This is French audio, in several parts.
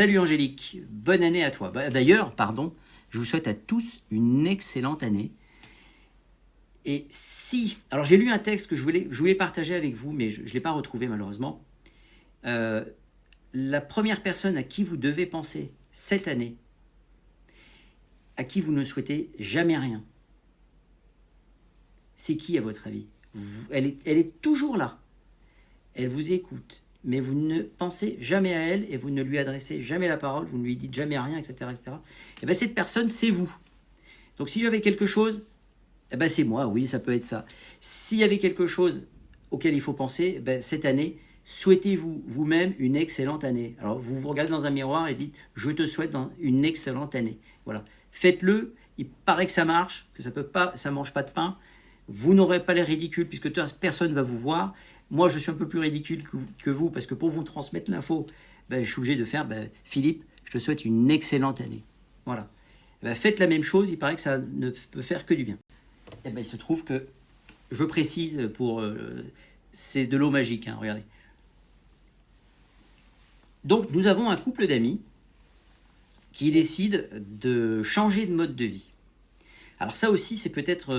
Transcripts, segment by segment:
Salut Angélique, bonne année à toi. D'ailleurs, pardon, je vous souhaite à tous une excellente année. Et si... Alors j'ai lu un texte que je voulais partager avec vous, mais je ne l'ai pas retrouvé malheureusement. La première personne à qui vous devez penser cette année, à qui vous ne souhaitez jamais rien, c'est qui à votre avis? Elle est toujours là. Elle vous écoute, mais vous ne pensez jamais à elle et vous ne lui adressez jamais la parole, vous ne lui dites jamais rien, etc. etc. Et bien cette personne, c'est vous. Donc s'il y avait quelque chose, eh ben c'est moi, oui, ça peut être ça. S'il y avait quelque chose auquel il faut penser, eh ben cette année, souhaitez-vous vous-même une excellente année. Alors vous vous regardez dans un miroir et dites « Je te souhaite une excellente année ». Voilà. Faites-le, il paraît que ça marche, que ça mange pas de pain. Vous n'aurez pas l'air ridicule puisque personne ne va vous voir. Moi, je suis un peu plus ridicule que vous parce que pour vous transmettre l'info, je suis obligé de faire Philippe, je te souhaite une excellente année. Voilà. Faites la même chose, il paraît que ça ne peut faire que du bien. Il se trouve que, je précise, c'est de l'eau magique, hein, regardez. Donc, nous avons un couple d'amis qui décide de changer de mode de vie. Alors ça aussi, c'est peut-être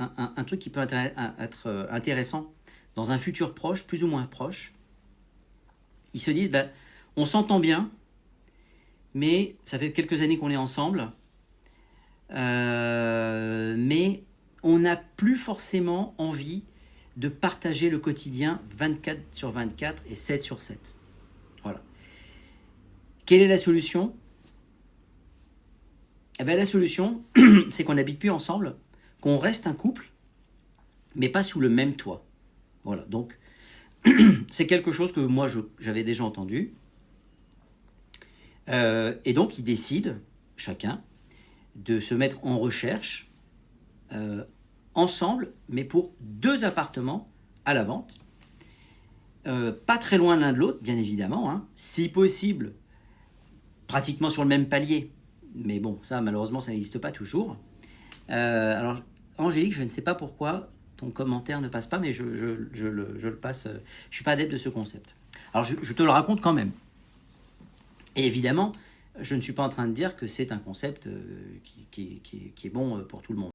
un truc qui peut être intéressant dans un futur proche, plus ou moins proche. Ils se disent, on s'entend bien, mais ça fait quelques années qu'on est ensemble, mais on n'a plus forcément envie de partager le quotidien 24/24 et 7/7. Voilà. Quelle est la solution ? La solution, c'est qu'on n'habite plus ensemble, qu'on reste un couple, mais pas sous le même toit. Voilà, donc c'est quelque chose que moi j'avais déjà entendu. Et donc ils décident, chacun, de se mettre en recherche ensemble, mais pour 2 appartements à la vente. Pas très loin l'un de l'autre, bien évidemment, hein, si possible, pratiquement sur le même palier. Mais bon, ça, malheureusement, ça n'existe pas toujours. Alors, Angélique, je ne sais pas pourquoi ton commentaire ne passe pas, mais je le passe. Je ne suis pas adepte de ce concept. Alors, je te le raconte quand même. Et évidemment, je ne suis pas en train de dire que c'est un concept qui est bon pour tout le monde.